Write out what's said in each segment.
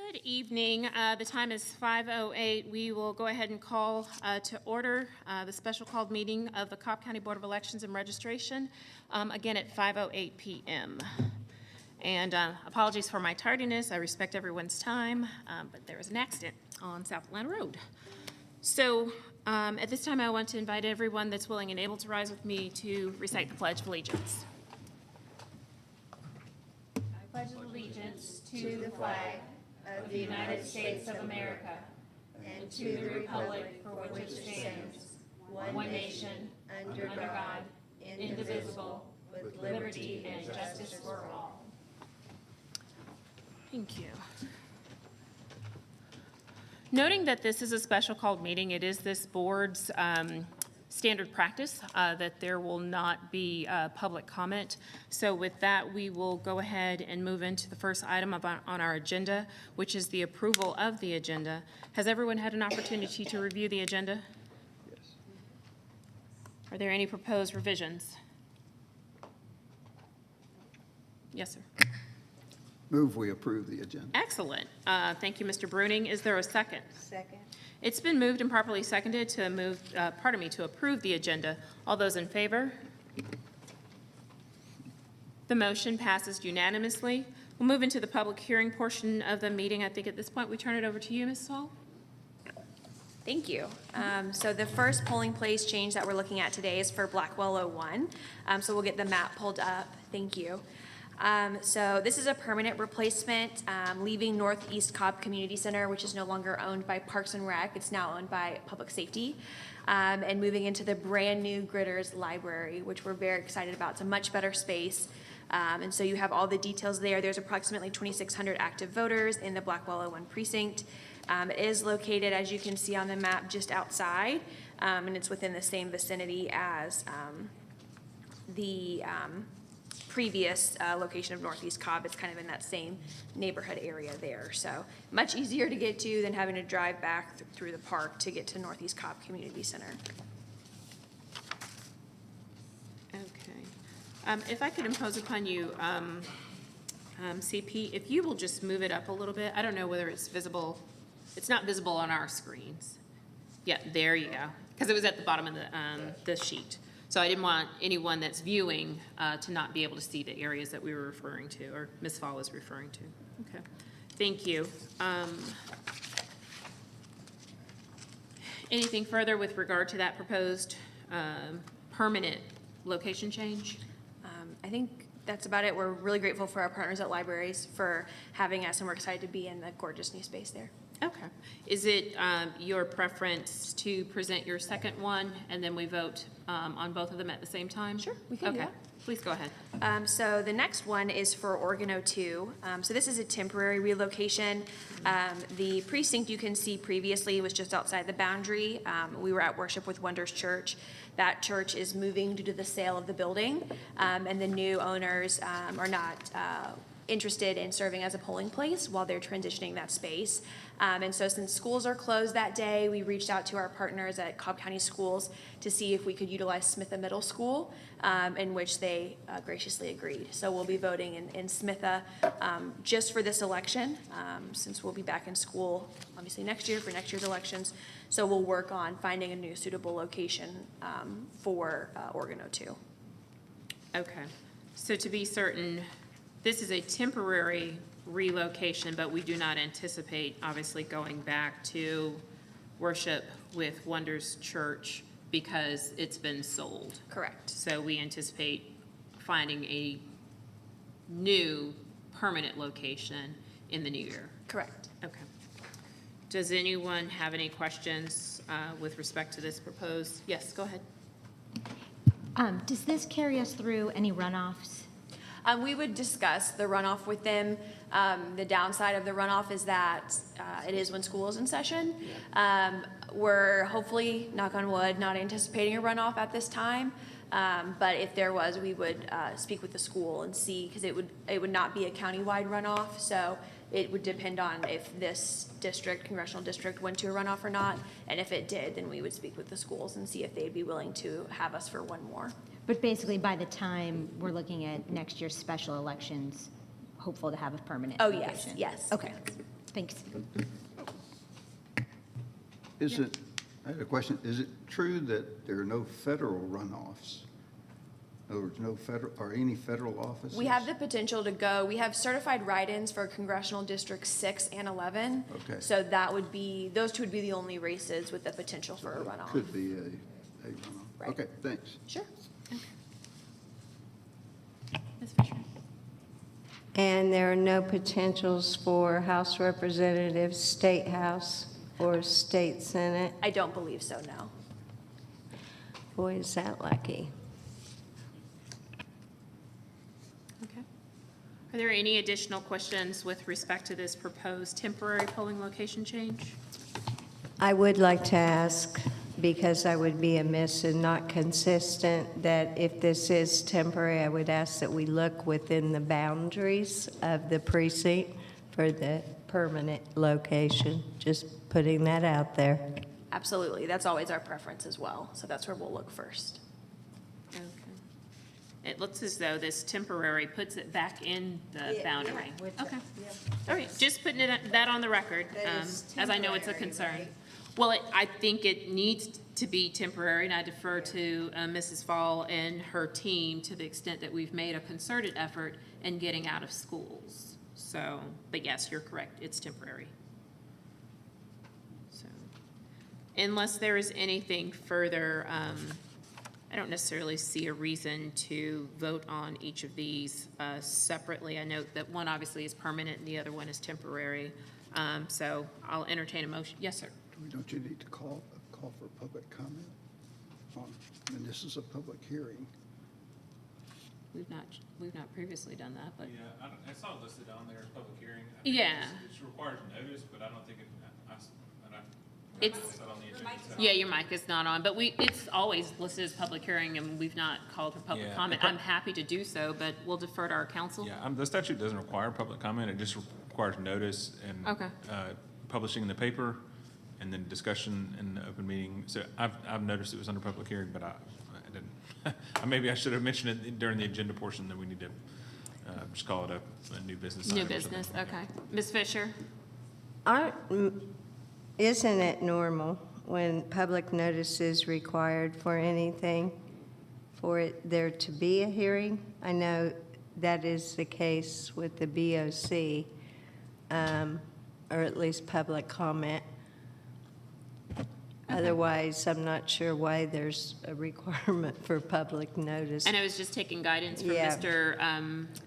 Good evening. The time is 5:08. We will go ahead and call to order the special called meeting of the Cobb County Board of Elections and Registration, again at 5:08 p.m. And apologies for my tardiness. I respect everyone's time, but there was an accident on South Atlanta Road. So at this time, I want to invite everyone that's willing and able to rise with me to recite the Pledge of Allegiance. I pledge allegiance to the flag of the United States of America and to the republic for which it stands, one nation, under God, indivisible, with liberty and justice for all. Thank you. Noting that this is a special called meeting, it is this board's standard practice that there will not be public comment. So with that, we will go ahead and move into the first item on our agenda, which is the approval of the agenda. Has everyone had an opportunity to review the agenda? Yes. Are there any proposed revisions? Yes, sir. Move we approve the agenda. Excellent. Thank you, Mr. Bruning. Is there a second? Second. It's been moved and properly seconded to approve the agenda. All those in favor? The motion passes unanimously. We'll move into the public hearing portion of the meeting. I think at this point we turn it over to you, Ms. Hall. Thank you. So the first polling place change that we're looking at today is for Blackwell 01. So we'll get the map pulled up. Thank you. So this is a permanent replacement, leaving Northeast Cobb Community Center, which is no longer owned by Parks and Rec. It's now owned by Public Safety, and moving into the brand new Gritters Library, which we're very excited about. It's a much better space. And so you have all the details there. There's approximately 2,600 active voters in the Blackwell 01 precinct. It is located, as you can see on the map, just outside, and it's within the same vicinity as the previous location of Northeast Cobb. It's kind of in that same neighborhood area there. So much easier to get to than having to drive back through the park to get to Northeast Cobb Community Center. Okay. If I could impose upon you, CP, if you will just move it up a little bit. I don't know whether it's visible. It's not visible on our screens. Yeah, there you go. Because it was at the bottom of the sheet. So I didn't want anyone that's viewing to not be able to see the areas that we were referring to, or Ms. Fall was referring to. Okay, thank you. Anything further with regard to that proposed permanent location change? I think that's about it. We're really grateful for our partners at Libraries for having us, and we're excited to be in the gorgeous new space there. Okay. Is it your preference to present your second one and then we vote on both of them at the same time? Sure, we can do that. Please go ahead. So the next one is for Oregano 2. So this is a temporary relocation. The precinct you can see previously was just outside the boundary. We were at worship with Wonders Church. That church is moving due to the sale of the building, and the new owners are not interested in serving as a polling place while they're transitioning that space. And so since schools are closed that day, we reached out to our partners at Cobb County Schools to see if we could utilize Smitha Middle School, in which they graciously agreed. So we'll be voting in Smitha just for this election, since we'll be back in school, obviously next year for next year's elections. So we'll work on finding a new suitable location for Oregano 2. Okay. So to be certain, this is a temporary relocation, but we do not anticipate, obviously, going back to worship with Wonders Church because it's been sold. Correct. So we anticipate finding a new permanent location in the new year. Correct. Okay. Does anyone have any questions with respect to this proposed? Yes, go ahead. Does this carry us through any runoffs? We would discuss the runoff with them. The downside of the runoff is that it is when school is in session. We're hopefully, knock on wood, not anticipating a runoff at this time. But if there was, we would speak with the school and see, because it would not be a countywide runoff. So it would depend on if this district, congressional district, went to a runoff or not. And if it did, then we would speak with the schools and see if they'd be willing to have us for one more. But basically, by the time we're looking at next year's special elections, hopeful to have a permanent Oh, location. yes. Okay. Thanks. Is it, I had a question, is it true that there are no federal runoffs? In other words, no federal, or any federal offices? We have the potential to go, we have certified write-ins for congressional districts 6 and 11. Okay. So that would be, those two would be the only races with the potential for a runoff. Could be a runoff. Right. Okay, thanks. Sure. Ms. Fisher? And there are no potentials for House Representatives, State House, or State Senate? I don't believe so, no. Boy, is that lucky. Okay. Are there any additional questions with respect to this proposed temporary polling location change? I would like to ask, because I would be amiss and not consistent, that if this is temporary, I would ask that we look within the boundaries of the precinct for the permanent location. Just putting that out there. Absolutely, that's always our preference as well, so that's where we'll look first. Okay. It looks as though this temporary puts it back in the boundary. Okay. All right, just putting that on the record, as I know it's a concern. Well, I think it needs to be temporary, and I defer to Mrs. Fall and her team to the extent that we've made a concerted effort in getting out of schools. So, but yes, you're correct, it's temporary. So, unless there is anything further, I don't necessarily see a reason to vote on each of these separately. I note that one obviously is permanent and the other one is temporary. So I'll entertain a motion. Yes, sir. Don't you need to call for public comment? I mean, this is a public hearing. We've not previously done that, but. Yeah, I saw it listed on there as public hearing. I think Yeah. It's required notice, but I don't think it, It's- it's on the agenda. Yeah, your mic is not on, but it's always listed as public hearing, and we've not called for public Yeah. comment. I'm happy to do so, but we'll defer to our council. Yeah, the statute doesn't require public comment. It just requires notice and Okay. publishing in the paper and then discussion in the open meeting. So I've noticed it was under public hearing, but I didn't. Maybe I should have mentioned it during the agenda portion that we need to just call it a new business. New item or something. business, okay. Ms. Fisher? Isn't it normal when public notice is required for anything, for there to be a hearing? I know that is the case with the BOC, or at least public comment. Otherwise, I'm not sure why there's a requirement for public notice. And I was just taking guidance from Yeah.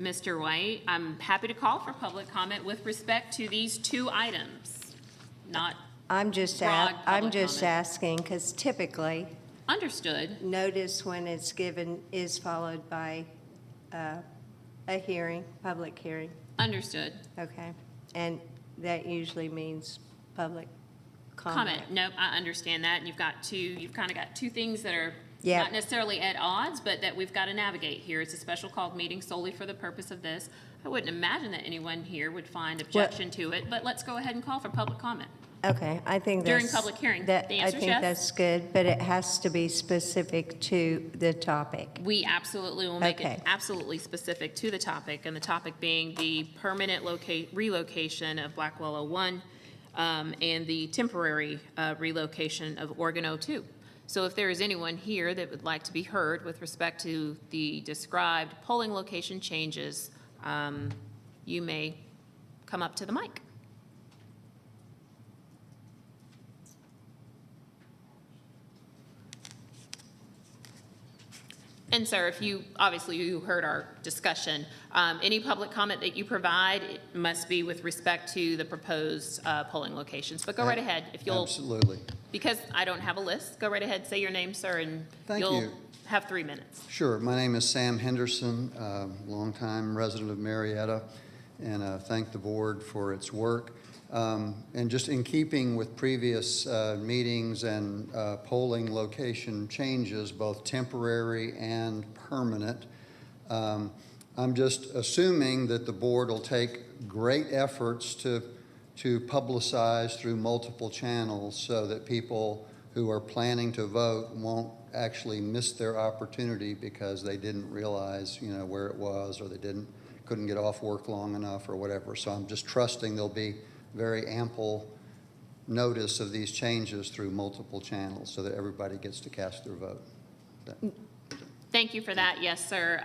Mr. White. I'm happy to call for public comment with respect to these two items, not I'm just broad public comment. asking, because typically, understood. notice when it's given is followed by a hearing, public hearing. Understood. Okay. And that usually means public Comment. Nope, I understand that. And you've kind of got two things that are Yeah. not necessarily at odds, but that we've got to navigate here. It's a special called meeting solely for the purpose of this. I wouldn't imagine that anyone here would find objection to it, but let's go ahead and call for public comment. Okay, I think that's. During public hearing. that- The answer is yes. I think that's good, but it has to be specific to the topic. We absolutely will make Okay. it absolutely specific to the topic, and the topic being the permanent relocation of Blackwell 01 and the temporary relocation of Oregon 02. So if there is anyone here that would like to be heard with respect to the described polling location changes, you may come up to the mic. And sir, if obviously you heard our discussion, any public comment that you provide it must be with respect to the proposed polling locations. But go right ahead, if you'll. Absolutely. Because I don't have a list, go right ahead, say your name, sir, and Thank you'll you. have 3 minutes. Sure. My name is Sam Henderson, longtime resident of Marietta, and thank the board for its work. And just in keeping with previous meetings and polling location changes, both temporary and permanent, I'm just assuming that the board will take great efforts to publicize through multiple channels so that people who are planning to vote won't actually miss their opportunity because they didn't realize, where it was, or they couldn't get off work long enough or whatever. So I'm just trusting there'll be very ample notice of these changes through multiple channels so that everybody gets to cast their vote. Thank you for that. Yes, sir.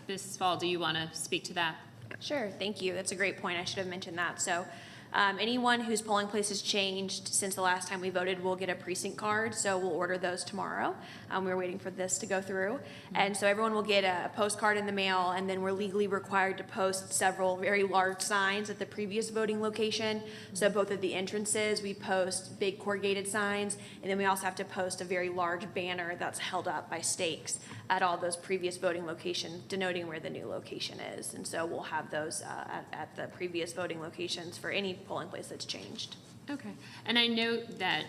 Mrs. Fall, do you want to speak to that? Sure, thank you. That's a great point. I should have mentioned that. So anyone whose polling place has changed since the last time we voted will get a precinct card, so we'll order those tomorrow. We're waiting for this to go through. And so everyone will get a postcard in the mail, and then we're legally required to post several very large signs at the previous voting location. So both at the entrances, we post big corrugated signs, and then we also have to post a very large banner that's held up by stakes at all those previous voting locations, denoting where the new location is. And so we'll have those at the previous voting locations for any polling place that's changed. Okay. And I note that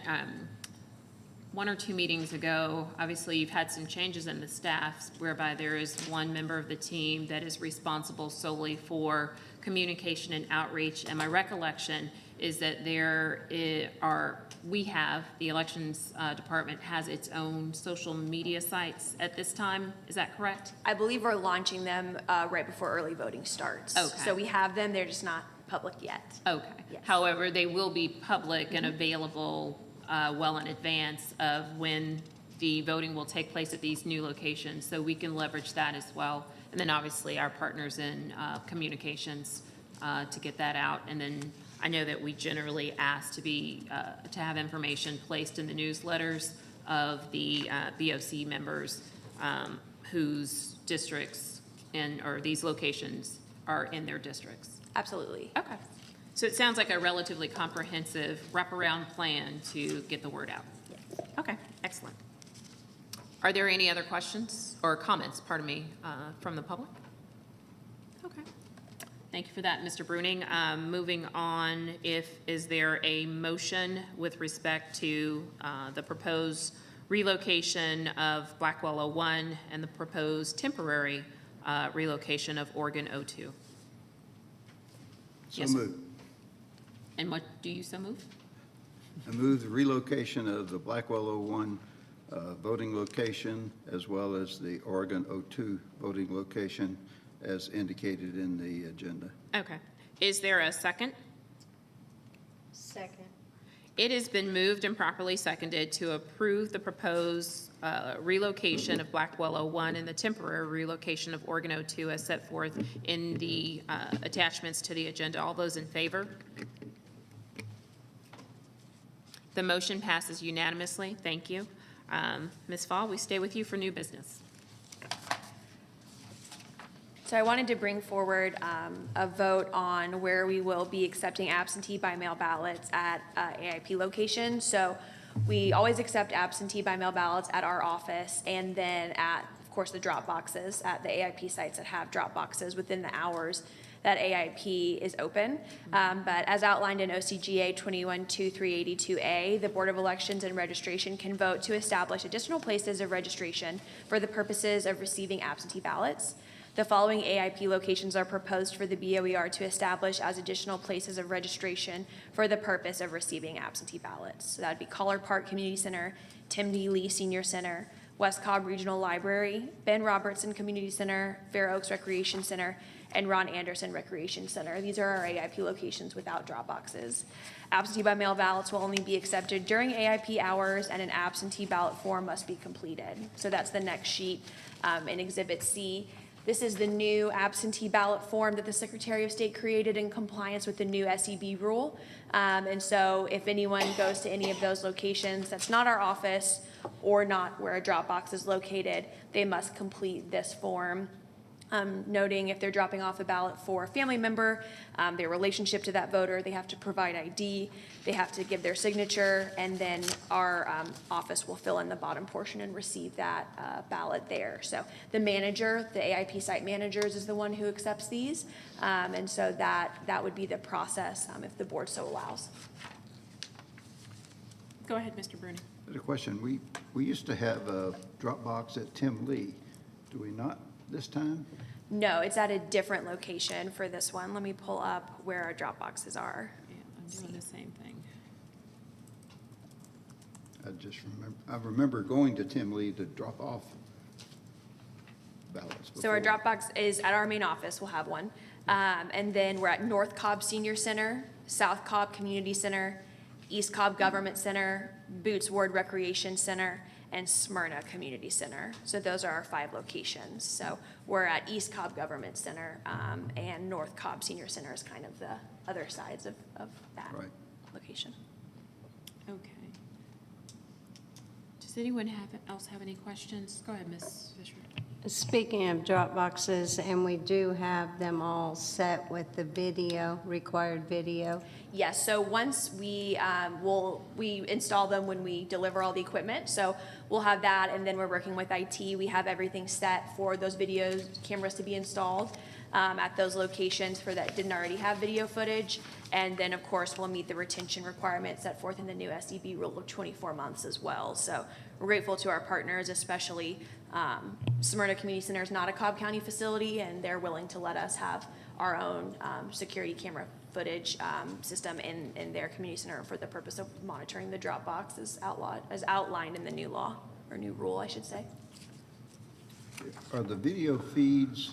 1 or 2 meetings ago, obviously you've had some changes in the staff whereby there is one member of the team that is responsible solely for communication and outreach. And my recollection is that the elections department has its own social media sites at this time. Is that correct? I believe we're launching them right before early voting starts. Okay. So we have them, they're just not public yet. Okay. Yes. However, they will be public and available well in advance of when the voting will take place at these new locations, so we can leverage that as well. And then obviously our partners in communications to get that out. And then I know that we generally ask to have information placed in the newsletters of the BOC members whose districts or these locations are in their districts. Absolutely. Okay. So it sounds like a relatively comprehensive wraparound plan to get the word out. Yes. Okay, excellent. Are there any other questions or comments, pardon me, from the public? Okay. Thank you for that, Mr. Bruning. Moving on, is there a motion with respect to the proposed relocation of Blackwell 01 and the proposed temporary relocation of Oregon 02? So Yes, sir. moved. And what do you so move? I move the relocation of the Blackwell 01 voting location as well as the Oregon 02 voting location as indicated in the agenda. Okay. Is there a second? Second. It has been moved and properly seconded to approve the proposed relocation of Blackwell 01 and the temporary relocation of Oregon 02 as set forth in the attachments to the agenda. All those in favor? The motion passes unanimously. Thank you. Ms. Fall, we stay with you for new business. So I wanted to bring forward a vote on where we will be accepting absentee by mail ballots at AIP locations. So we always accept absentee by mail ballots at our office and then at, of course, the drop boxes at the AIP sites that have drop boxes within the hours that AIP is open. But as outlined in OCGA 21-2382A, the Board of Elections and Registration can vote to establish additional places of registration for the purposes of receiving absentee ballots. The following AIP locations are proposed for the BOER to establish as additional places of registration for the purpose of receiving absentee ballots. So that'd be Collard Park Community Center, Tim D. Lee Senior Center, West Cobb Regional Library, Ben Robertson Community Center, Fair Oaks Recreation Center, and Ron Anderson Recreation Center. These are our AIP locations without drop boxes. Absentee by mail ballots will only be accepted during AIP hours, and an absentee ballot form must be completed. So that's the next sheet in Exhibit C. This is the new absentee ballot form that the Secretary of State created in compliance with the new SEB rule. And so if anyone goes to any of those locations that's not our office or not where a drop box is located, they must complete this form. Noting if they're dropping off a ballot for a family member, their relationship to that voter, they have to provide ID, they have to give their signature, and then our office will fill in the bottom portion and receive that ballot there. So the manager, the AIP site managers, is the one who accepts these, and so that would be the process if the board so allows. Go ahead, Mr. Bruning. The question, we used to have a drop box at Tim Lee. Do we not this time? No, it's at a different location for this one. Let me pull up where our drop boxes are. Yeah, I'm doing the same thing. I remember going to Tim Lee to drop off ballots So our before. Dropbox is at our main office, we'll have one. And then we're at North Cobb Senior Center, South Cobb Community Center, East Cobb Government Center, Boots Ward Recreation Center, and Smyrna Community Center. So those are our 5 locations. So we're at East Cobb Government Center, and North Cobb Senior Center is kind of the other sides of that Right. location. Okay. Does anyone else have any questions? Go ahead, Ms. Fisher. Speaking of drop boxes, and we do have them all set with the video, required video. Yes, so once we install them when we deliver all the equipment, so we'll have that, and then we're working with IT. We have everything set for those cameras to be installed at those locations for that didn't already have video footage. And then, of course, we'll meet the retention requirements set forth in the new SEB rule of 24 months as well. So we're grateful to our partners, especially Smyrna Community Center is not a Cobb County facility, and they're willing to let us have our own security camera footage system in their community center for the purpose of monitoring the drop box as outlined in the new law, or new rule, I should say. Are the video feeds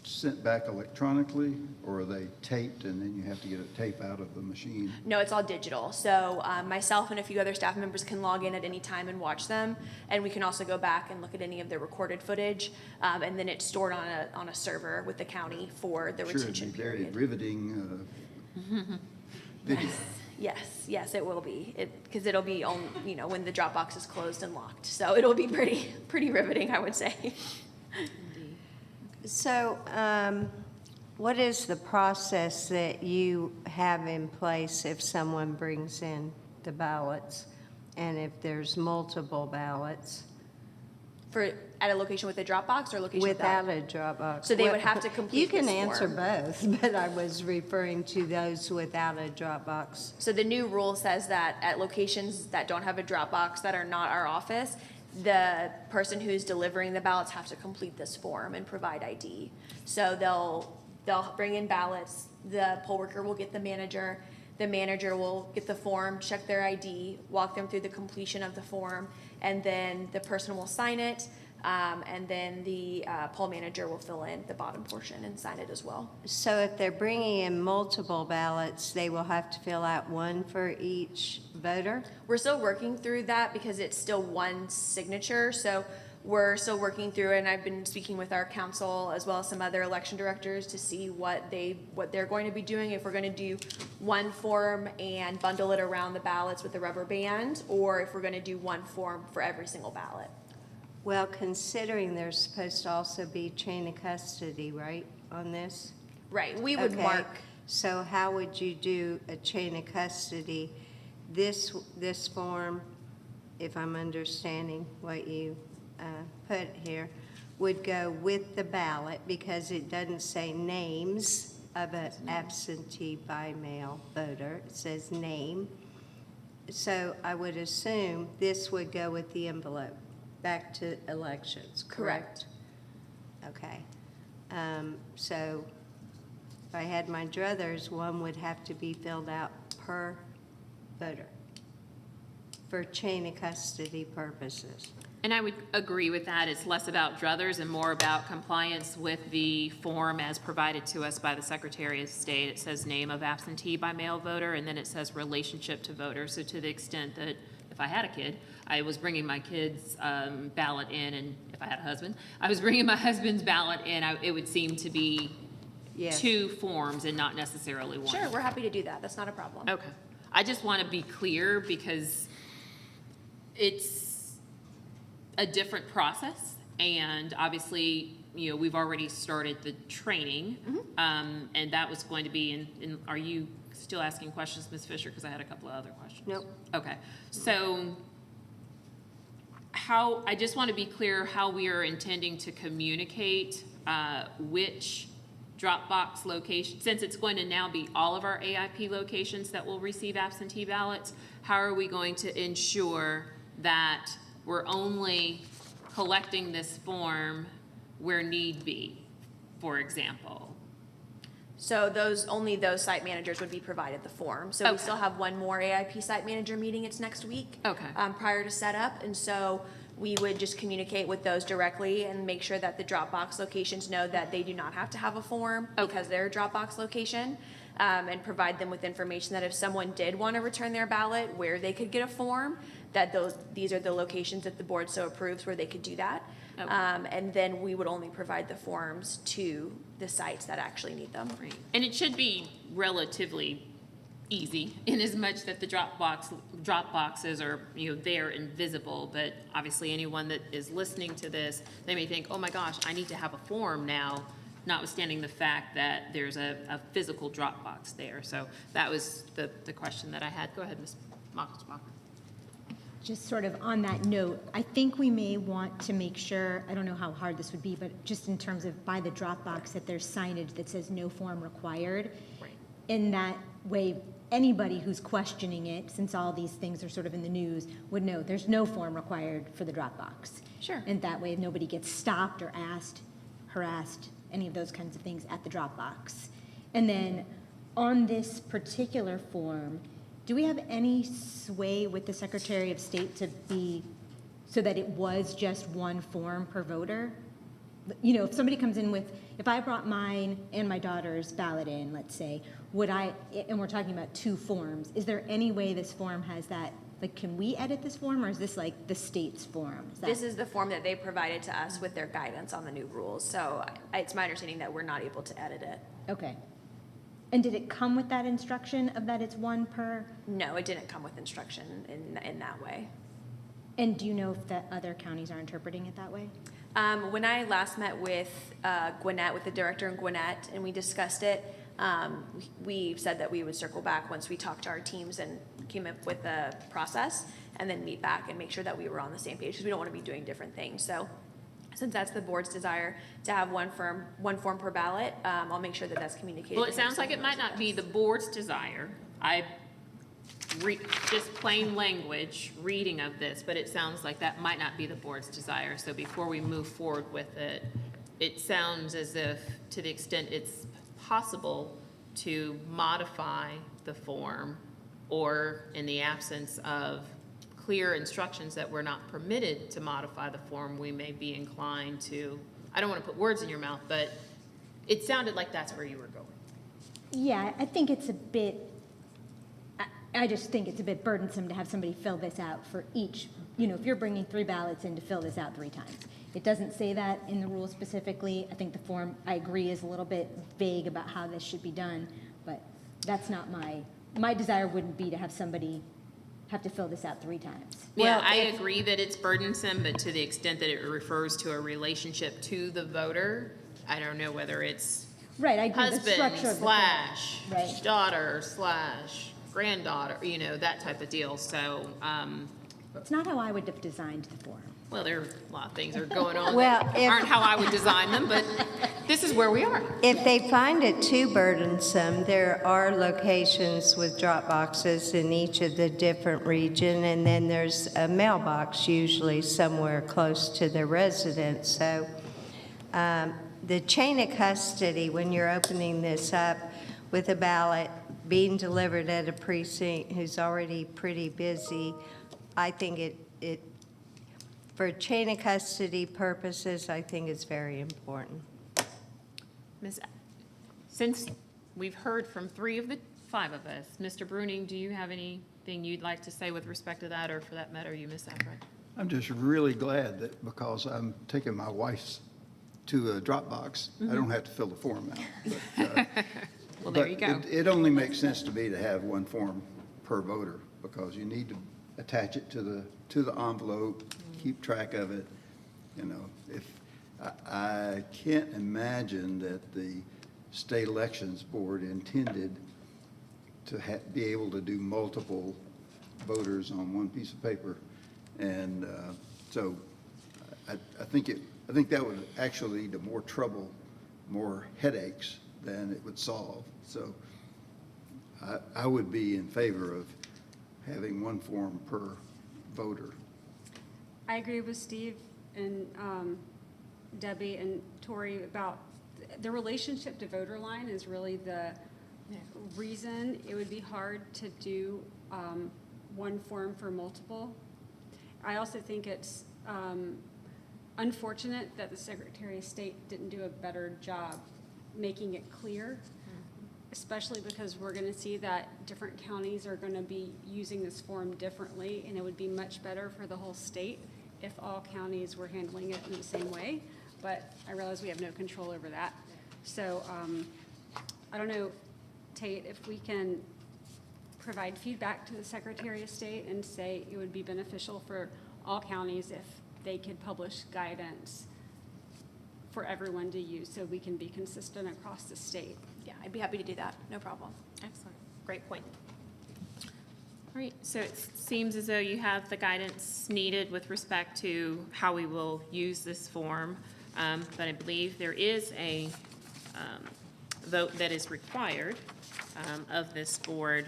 sent back electronically, or are they taped and then you have to get a tape out of the machine? No, it's all digital. So myself and a few other staff members can log in at any time and watch them, and we can also go back and look at any of the recorded footage, and then it's stored on a server with the county for the retention Sure, it'd be period. very riveting video. Yes, it will be. Because it'll be on, when the drop box is closed and locked. So it'll be pretty riveting, I would say. So, what is the process that you have in place if someone brings in the ballots, and if there's multiple ballots? At a location with a drop box or location Without a drop box? So they would Well, have to complete You can this answer form. both, but I was referring to those without a drop box. So the new rule says that at locations that don't have a drop box that are not our office, the person who's delivering the ballots have to complete this form and provide ID. So they'll bring in ballots, the poll worker will get the manager will get the form, check their ID, walk them through the completion of the form, and then the person will sign it, and then the poll manager will fill in the bottom portion and sign it as well. So if they're bringing in multiple ballots, they will have to fill out one for each voter? We're still working through that because it's still one signature, so we're still working through it, and I've been speaking with our council as well as some other election directors to see what they're going to be doing, if we're gonna do one form and bundle it around the ballots with the rubber band, or if we're gonna do one form for every single ballot. Well, considering there's supposed to also be chain of custody, right, on this? Right, we would Okay, mark, so how would you do a chain of custody? This form, if I'm understanding what you put here, would go with the ballot because it doesn't say names of an absentee by mail voter. It says name. So I would assume this would go with the envelope back to elections, correct? Okay. So if I had my druthers, one would have to be filled out per voter for chain of custody purposes. And I would agree with that. It's less about druthers and more about compliance with the form as provided to us by the Secretary of State. It says name of absentee by mail voter, and then it says relationship to voter. So to the extent that if I had a kid, I was bringing my kid's ballot in, and if I had a husband, I was bringing my husband's ballot in, it would seem to be Yes. two forms and not necessarily one. sure, we're happy to do that, that's not a problem. Okay. I just want to be clear because it's a different process, and obviously, we've already started the training, and that was going to be are you still asking questions, Ms. Fisher? Because I had a couple of other questions. Nope. Okay, so I just want to be clear how we are intending to communicate which Dropbox location, since it's going to now be all of our AIP locations that will receive absentee ballots, how are we going to ensure that we're only collecting this form where need be, for example? So only those site managers would be provided the form. So we Okay. still have one more AIP site manager meeting, it's next week. Okay. Prior to setup, and so we would just communicate with those directly and make sure that the Dropbox locations know that they do not have to have a form because they're a Dropbox location, and provide them with information that if someone did want to return their ballot, where they could get a form, that these are the locations that the board so approves where they could do that. Okay. And then we would only provide the forms to the sites that actually need them. Right. And it should be relatively easy in as much that the drop boxes are, there and visible, but obviously anyone that is listening to this, they may think, oh my gosh, I need to have a form now, notwithstanding the fact that there's a physical drop box there. So that was the question that I had. Go ahead, Ms. Mockelsbacher. Just sort of on that note, I think we may want to make sure, I don't know how hard this would be, but just in terms of by the Dropbox, that there's signage that says no form required. Right. In that way, anybody who's questioning it, since all these things are sort of in the news, would know there's no form required for the Dropbox. Sure. And that way, nobody gets stopped or asked, harassed, any of those kinds of things at the Dropbox. And then on this particular form, do we have any sway with the Secretary of State to be, so that it was just one form per voter? If somebody comes in with, if I brought mine and my daughter's ballot in, let's say, would I, and we're talking about two forms, is there any way this form has that, like, can we edit this form, or is this like the state's form? This is the form that they provided to us with their guidance on the new rules. So it's my understanding that we're not able to edit it. Okay. And did it come with that instruction of that it's one per? No, it didn't come with instruction in that way. And do you know if the other counties are interpreting it that way? When I last met with Gwinnett, with the director in Gwinnett, and we discussed it, we said that we would circle back once we talked to our teams and came up with a process, and then meet back and make sure that we were on the same page, because we don't want to be doing different things. So since that's the board's desire to have one form per ballot, I'll make sure that that's communicated. Well, it sounds like it might not be the board's desire. Just plain language, reading of this, but it sounds like that might not be the board's desire. So before we move forward with it, it sounds as if, to the extent it's possible, to modify the form, or in the absence of clear instructions that we're not permitted to modify the form, we may be inclined to, I don't want to put words in your mouth, but it sounded like that's where you were going. Yeah, I think it's a bit, I just think it's a bit burdensome to have somebody fill this out for each, if you're bringing 3 ballots in, to fill this out 3 times. It doesn't say that in the rules specifically. I think the form, I agree, is a little bit vague about how this should be done, but that's not my desire wouldn't be to have somebody have to fill this out 3 times. Yeah, I agree that it's burdensome, but to the extent that it refers to a relationship to the voter, I don't know whether it's Right, I agree. The husband structure of the / form. Right. daughter / granddaughter, that type of deal. So, It's not how I would have designed the form. well, there are a lot of things that are going on Well, that if- aren't how I would design them, but this is where we are. If they find it too burdensome, there are locations with drop boxes in each of the different region, and then there's a mailbox usually somewhere close to the residence. So the chain of custody, when you're opening this up with a ballot being delivered at a precinct who's already pretty busy, I think it for chain of custody purposes, I think it's very important. Since we've heard from 3 of the 5 of us, Mr. Bruning, do you have anything you'd like to say with respect to that, or for that matter, you, Ms. Ackroyd? I'm just really glad that because I'm taking my wife's to a Dropbox, I don't have to fill the form out. But, Well, there you but go. it only makes sense to me to have one form per voter, because you need to attach it to the envelope, keep track of it. If I can't imagine that the state elections board intended to be able to do multiple voters on one piece of paper, and so I think that would actually lead to more trouble, more headaches than it would solve. So I would be in favor of having one form per voter. I agree with Steve and Debbie and Tori about the relationship to voter line is really the reason it would be hard to do one form for multiple. I also think it's unfortunate that the Secretary of State didn't do a better job making it clear, especially because we're going to see that different counties are going to be using this form differently, and it would be much better for the whole state if all counties were handling it in the same way. But I realize we have no control over that. So I don't know, Tate, if we can provide feedback to the Secretary of State and say it would be beneficial for all counties if they could publish guidance for everyone to use so we can be consistent across the state. Yeah, I'd be happy to do that, no problem. Excellent. Great point. All right, so it seems as though you have the guidance needed with respect to how we will use this form, but I believe there is a vote that is required of this board.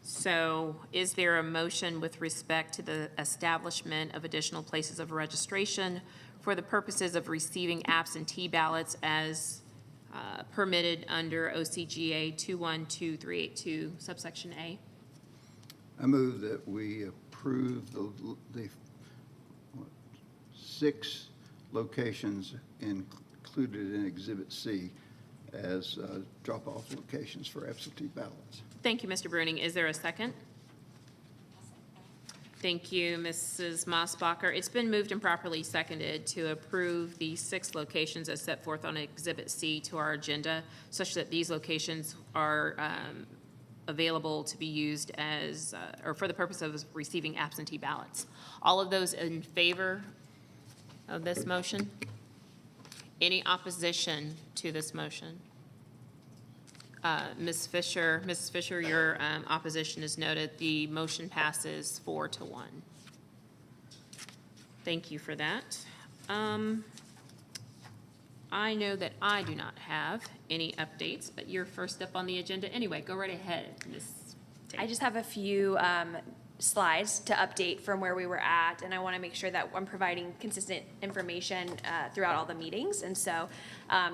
So is there a motion with respect to the establishment of additional places of registration for the purposes of receiving absentee ballots as permitted under OCGA 212382 subsection A? I move that we approve the 6 locations included in Exhibit C as drop-off locations for absentee ballots. Thank you, Mr. Bruning. Is there a second? Thank you, Mrs. Mosbacher. It's been moved and properly seconded to approve the 6 locations as set forth on Exhibit C to our agenda, such that these locations are available to be used as, or for the purpose of receiving absentee ballots. All of those in favor of this motion? Any opposition to this motion? Mrs. Fisher, your opposition is noted. The motion passes 4-1. Thank you for that. I know that I do not have any updates, but you're first up on the agenda anyway. Go right ahead, Ms. Tate. I just have a few slides to update from where we were at, and I want to make sure that I'm providing consistent information throughout all the meetings. And so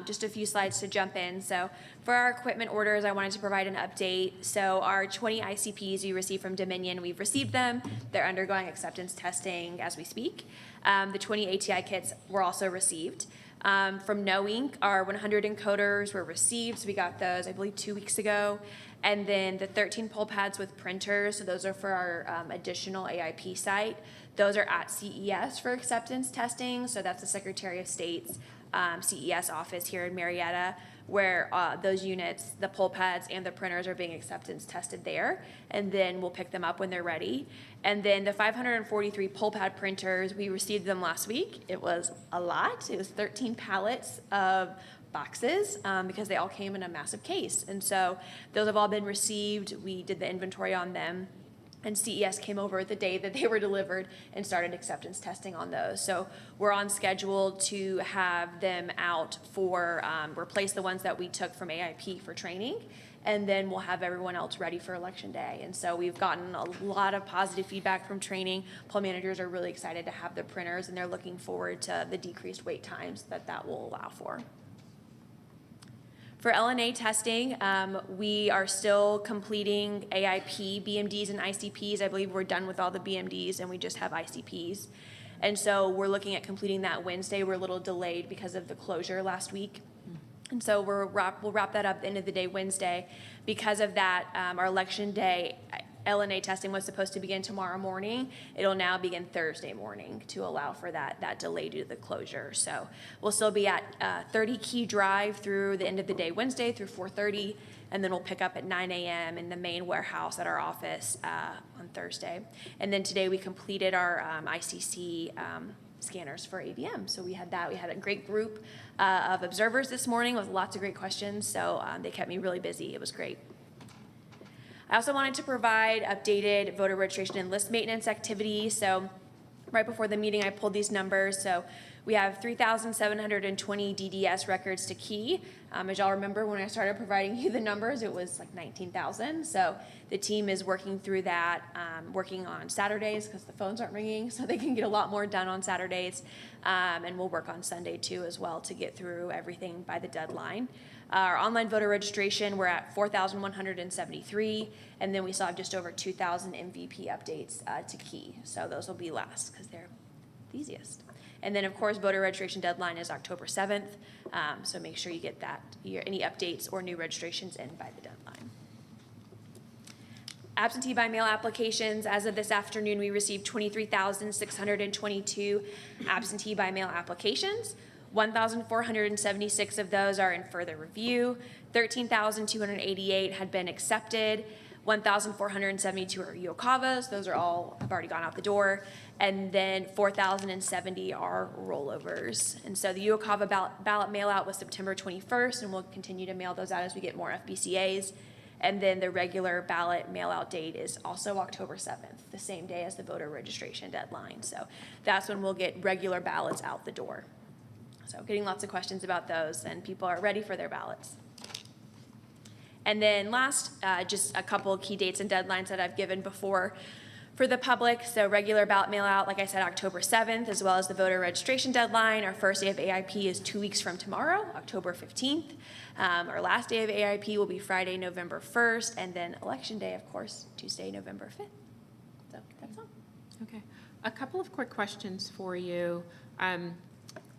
just a few slides to jump in. So for our equipment orders, I wanted to provide an update. So our 20 ICPs we received from Dominion, we've received them. They're undergoing acceptance testing as we speak. The 20 ATI kits were also received. From No Ink, our 100 encoders were received. So we got those, I believe, 2 weeks ago. And then the 13 pull pads with printers, so those are for our additional AIP site. Those are at CES for acceptance testing. So that's the Secretary of State's CES office here in Marietta, where those units, the pull pads and the printers are being acceptance tested there. And then we'll pick them up when they're ready. And then the 543 pull pad printers, we received them last week. It was a lot. It was 13 pallets of boxes because they all came in a massive case. And so those have all been received. We did the inventory on them, and CES came over the day that they were delivered and started acceptance testing on those. So we're on schedule to have them out for, replace the ones that we took from AIP for training, and then we'll have everyone else ready for Election Day. And so we've gotten a lot of positive feedback from training. Poll managers are really excited to have the printers, and they're looking forward to the decreased wait times that will allow for. For LNA testing, we are still completing AIP, BMDs, and ICPs. I believe we're done with all the BMDs and we just have ICPs. And so we're looking at completing that Wednesday. We're a little delayed because of the closure last week. And so we'll wrap that up at the end of the day Wednesday. Because of that, our Election Day LNA testing was supposed to begin tomorrow morning. It'll now begin Thursday morning to allow for that delay due to the closure. So we'll still be at 30 Key Drive through the end of the day Wednesday through 4:30, and then we'll pick up at 9 a.m. in the main warehouse at our office on Thursday. And then today we completed our ICC scanners for ABM. So we had that. We had a great group of observers this morning with lots of great questions. So they kept me really busy. It was great. I also wanted to provide updated voter registration and list maintenance activities. So right before the meeting, I pulled these numbers. So we have 3,720 DDS records to key. As y'all remember, when I started providing you the numbers, it was like 19,000. So the team is working through that, working on Saturdays because the phones aren't ringing, so they can get a lot more done on Saturdays. And we'll work on Sunday too as well to get through everything by the deadline. Our online voter registration, we're at 4,173, and then we still have just over 2,000 MVP updates to key. So those will be last because they're the easiest. And then, of course, voter registration deadline is October 7th, so make sure you get that, any updates or new registrations in by the deadline. Absentee by mail applications, as of this afternoon, we received 23,622 absentee by mail applications. 1,476 of those are in further review. 13,288 had been accepted. 1,472 are UOCAVAs. Those are all have already gone out the door. And then 4,070 are rollovers. And so the UOCAVA ballot mail out was September 21st, and we'll continue to mail those out as we get more FBCAs. And then the regular ballot mail-out date is also October 7th, the same day as the voter registration deadline. So that's when we'll get regular ballots out the door. So getting lots of questions about those, and people are ready for their ballots. And then last, just a couple key dates and deadlines that I've given before for the public. So regular ballot mail-out, like I said, October 7th, as well as the voter registration deadline. Our first day of AIP is 2 weeks from tomorrow, October 15th. Our last day of AIP will be Friday, November 1st, and then Election Day, of course, Tuesday, November 5th. So that's all. Okay. A couple of quick questions for you.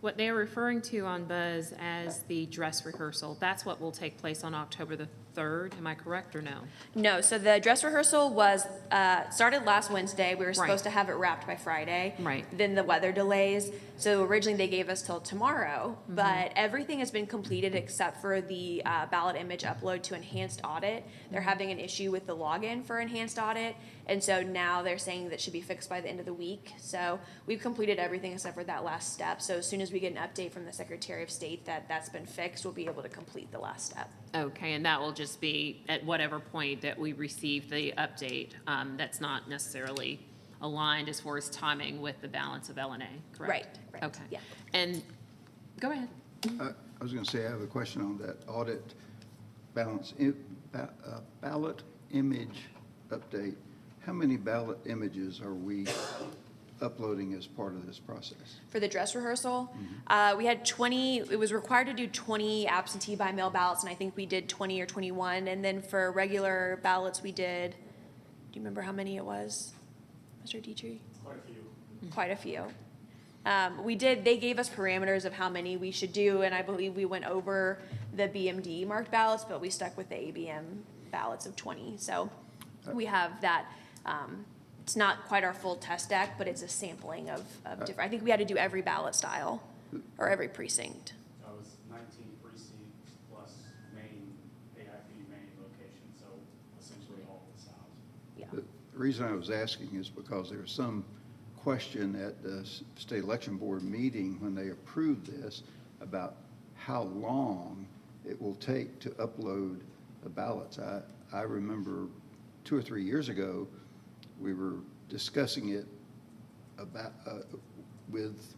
What they are referring to on Buzz as the dress rehearsal, that's what will take place on October the 3rd, am I correct or no? No, so the dress rehearsal was, started last Wednesday. We were supposed to have it wrapped by Friday. Right. Then the weather delays. So originally they gave us till tomorrow, but everything has been completed except for the ballot image upload to Enhanced Audit. They're having an issue with the login for Enhanced Audit. And so now they're saying that should be fixed by the end of the week. So we've completed everything except for that last step. So as soon as we get an update from the Secretary of State that that's been fixed, we'll be able to complete the last step. Okay, and that will just be at whatever point that we receive the update. That's not necessarily aligned as far as timing with the balance of LNA, correct? Right, Okay. yeah. And, go ahead. I was going to say, I have a question on that audit balance, ballot image update. How many ballot images are we uploading as part of this process? For the dress rehearsal, we had 20, it was required to do 20 absentee by mail ballots, and I think we did 20 or 21. And then for regular ballots, we did, do you remember how many it was, Mr. Dietrich? Quite a few. Quite a few. They gave us parameters of how many we should do, and I believe we went over the BMD marked ballots, but we stuck with the ABM ballots of 20. So we have that. It's not quite our full test deck, but it's a sampling of different, I think we had to do every ballot style or every precinct. That was 19 precincts plus main, AIP main location, so essentially all the styles. Yeah. The reason I was asking is because there was some question at the State Election Board meeting when they approved this about how long it will take to upload the ballots. I remember 2 or 3 years ago, we were discussing it about with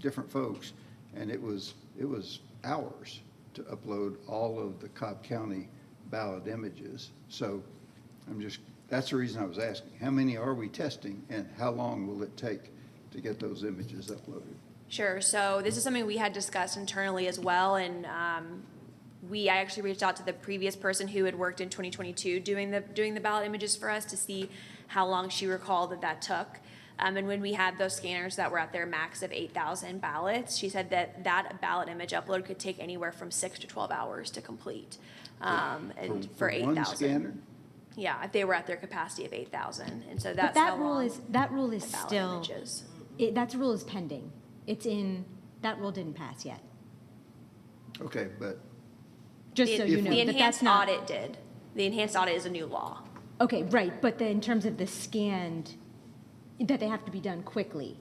different folks, and it was hours to upload all of the Cobb County ballot images. So that's the reason I was asking. How many are we testing, and how long will it take to get those images uploaded? Sure. So this is something we had discussed internally as well, and I actually reached out to the previous person who had worked in 2022 doing the ballot images for us to see how long she recalled that took. And when we had those scanners that were at their max of 8,000 ballots, she said that ballot image upload could take anywhere from 6 to 12 hours to complete. And for 8,000. One scanner? Yeah, if they were at their capacity of 8,000, and so But that's that how rule long is the that ballot still, images. that rule is pending. That rule didn't pass yet. Okay, but Just so you know, The but that's enhanced not. audit did. The enhanced audit is a new law. Okay, right, but in terms of the scanned, that they have to be done quickly.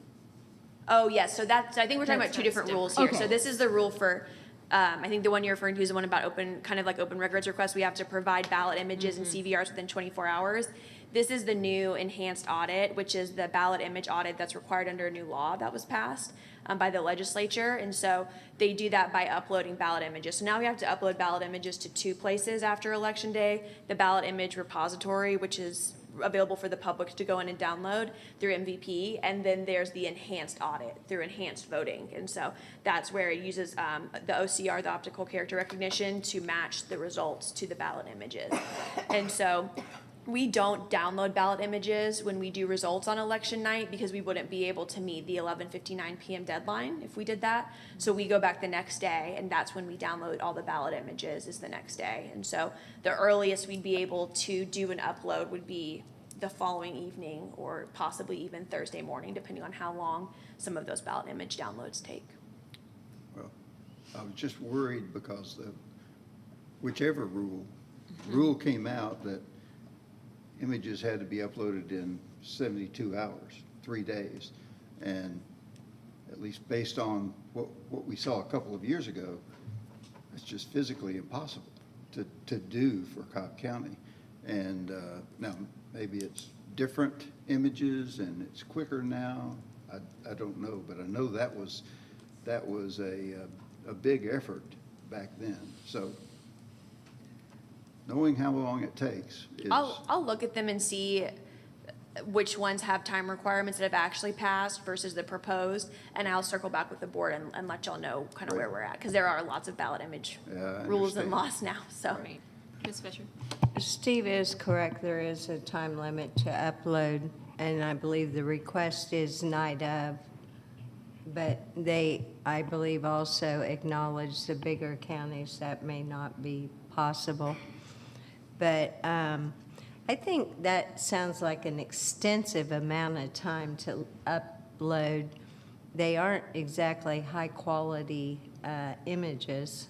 Oh, yes, so I think we're talking about two different rules here. Okay. So this is the rule for, I think the one you're referring to is the one about open records requests. We have to provide ballot images and CVRs within 24 hours. This is the new enhanced audit, which is the ballot image audit that's required under a new law that was passed by the legislature. And so they do that by uploading ballot images. So now we have to upload ballot images to 2 places after Election Day. The ballot image repository, which is available for the public to go in and download through MVP, and then there's the enhanced audit through enhanced voting. And so that's where it uses the OCR, the optical character recognition, to match the results to the ballot images. And so We don't download ballot images when we do results on election night because we wouldn't be able to meet the 11:59 PM deadline if we did that. So we go back the next day, and that's when we download all the ballot images, is the next day. And so the earliest we'd be able to do an upload would be the following evening or possibly even Thursday morning, depending on how long some of those ballot image downloads take. Well, I was just worried because whichever rule came out that images had to be uploaded in 72 hours, 3 days. And at least based on what we saw a couple of years ago, it's just physically impossible to do for Cobb County. And now, maybe it's different images and it's quicker now. I don't know, but I know that was a big effort back then. So knowing how long it takes is. I'll look at them and see which ones have time requirements that have actually passed versus the proposed, and I'll circle back with the board and let y'all know kind of where we're at, because there are lots of ballot image Yeah, I rules and understand. laws now, so. Right. Ms. Fisher? Steve is correct, there is a time limit to upload, and I believe the request is night of. But they, I believe, also acknowledge the bigger counties that may not be possible. But I think that sounds like an extensive amount of time to upload. They aren't exactly high-quality images.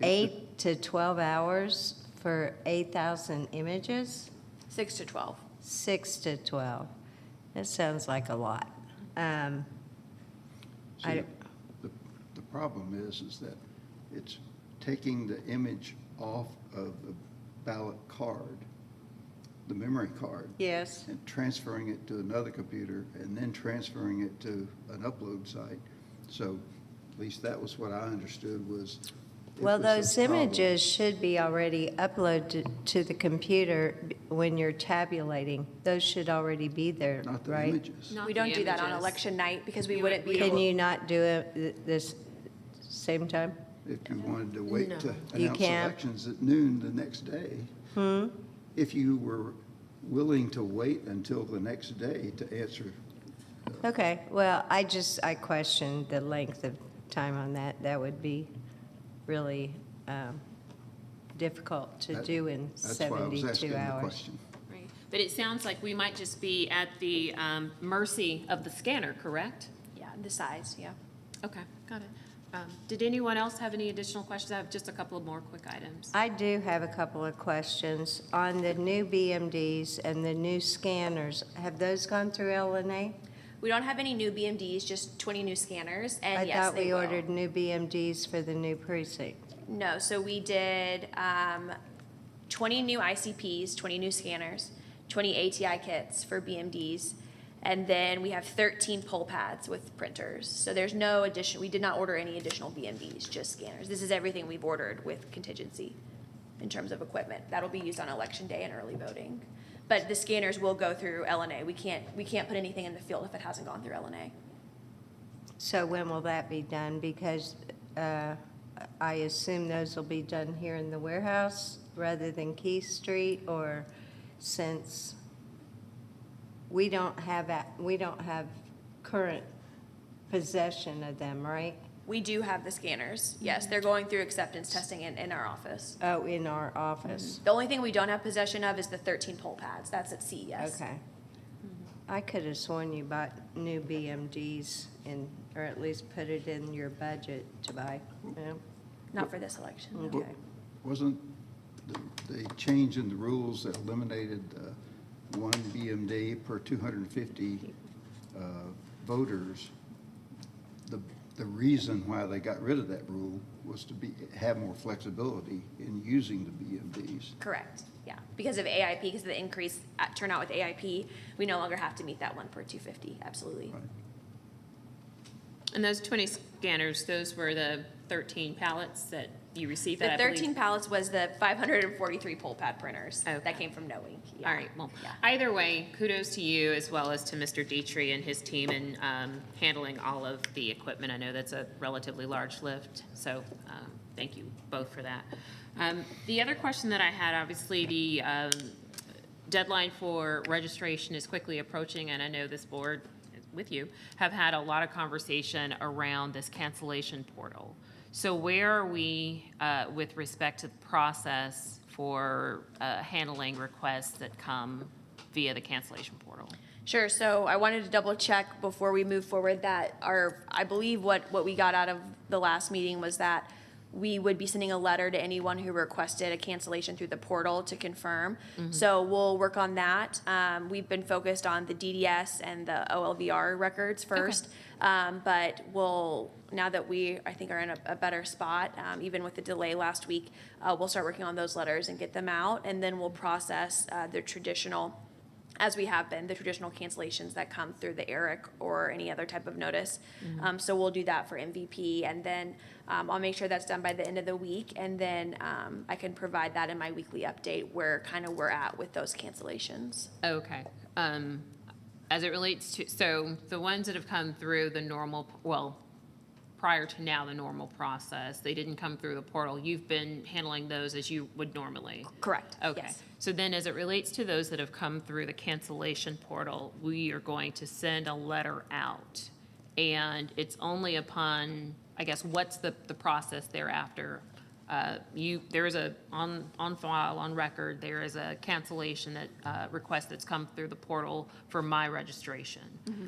8 to 12 hours for 8,000 images? 6 to 12. 6 to 12. That sounds like a lot. I See, the problem is that it's taking the image off of the ballot card, the memory card, Yes. and transferring it to another computer, and then transferring it to an upload site. So at least that was what I understood was. it Well, was a those problem. images should be already uploaded to the computer when you're tabulating. Those should already be there, Not the right? images. Not We the don't do that on images. election night because we You wouldn't would- be Can able. you not do it this same time? If you wanted to wait to You announce can't. elections at noon the next day. If you were willing to wait until the next day to answer. Okay, well, I questioned the length of time on that. That would be really difficult to that- do in That's why I was 72 asking the hours. question. Right. But it sounds like we might just be at the mercy of the scanner, correct? Yeah, the size, yeah. Okay, got it. Did anyone else have any additional questions? I have just a couple of more quick items. I do have a couple of questions. On the new BMDs and the new scanners, have those gone through LNA? We don't have any new BMDs, just 20 new scanners, and I yes, thought they we will. ordered new BMDs for the new precinct. No, so we did 20 new ICPs, 20 new scanners, 20 ATI kits for BMDs, and then we have 13 poll pads with printers. So there's no addition, we did not order any additional BMDs, just scanners. This is everything we've ordered with contingency in terms of equipment. That'll be used on election day and early voting. But the scanners will go through LNA. We can't put anything in the field if it hasn't gone through LNA. So when will that be done? Because I assume those will be done here in the warehouse rather than Keith Street, or since we don't have current possession of them, right? We do have the scanners. Yes, they're going through acceptance testing in our office. Oh, in our office. The only thing we don't have possession of is the 13 poll pads. That's at CES. Okay. I could have sworn you bought new BMDs or at least put it in your budget to buy. No? Not for this election. no. Okay. Wasn't the change in the rules that eliminated one BMD per 250 voters, the reason why they got rid of that rule was to have more flexibility in using the BMDs. Correct, yeah. Because of AIP, because of the increase turnout with AIP, we no longer have to meet that 1 per 250, absolutely. Right. And those 20 scanners, those were the 13 pallets that you received The that, I believe? 13 pallets was the 543 poll pad printers Okay. that came from Knowing. Yeah. All right, well, Yeah. either way, kudos to you as well as to Mr. Dietrich and his team in handling all of the equipment. I know that's a relatively large lift, so thank you both for that. The other question that I had, obviously, the deadline for registration is quickly approaching, and I know this board, with you, have had a lot of conversation around this cancellation portal. So where are we with respect to the process for handling requests that come via the cancellation portal? Sure, so I wanted to double check before we move forward that I believe what we got out of the last meeting was that we would be sending a letter to anyone who requested a cancellation through the portal to confirm. So we'll work on that. We've been focused on the DDS and the OLVR records first. But now that we, I think, are in a better spot, even with the delay last week, we'll start working on those letters and get them out. And then we'll process the traditional, as we have been, the traditional cancellations that come through the ERIC or any other type of notice. So we'll do that for MVP, and then I'll make sure that's done by the end of the week, and then I can provide that in my weekly update where kind of we're at with those cancellations. Okay. As it relates to, so the ones that have come through the normal, well, prior to now, the normal process, they didn't come through the portal. You've been handling those as you would normally? Correct. Okay. Yes. So then as it relates to those that have come through the cancellation portal, we are going to send a letter out. And it's only upon, I guess, what's the process thereafter? There is on file, on record, there is a cancellation request that's come through the portal for my registration.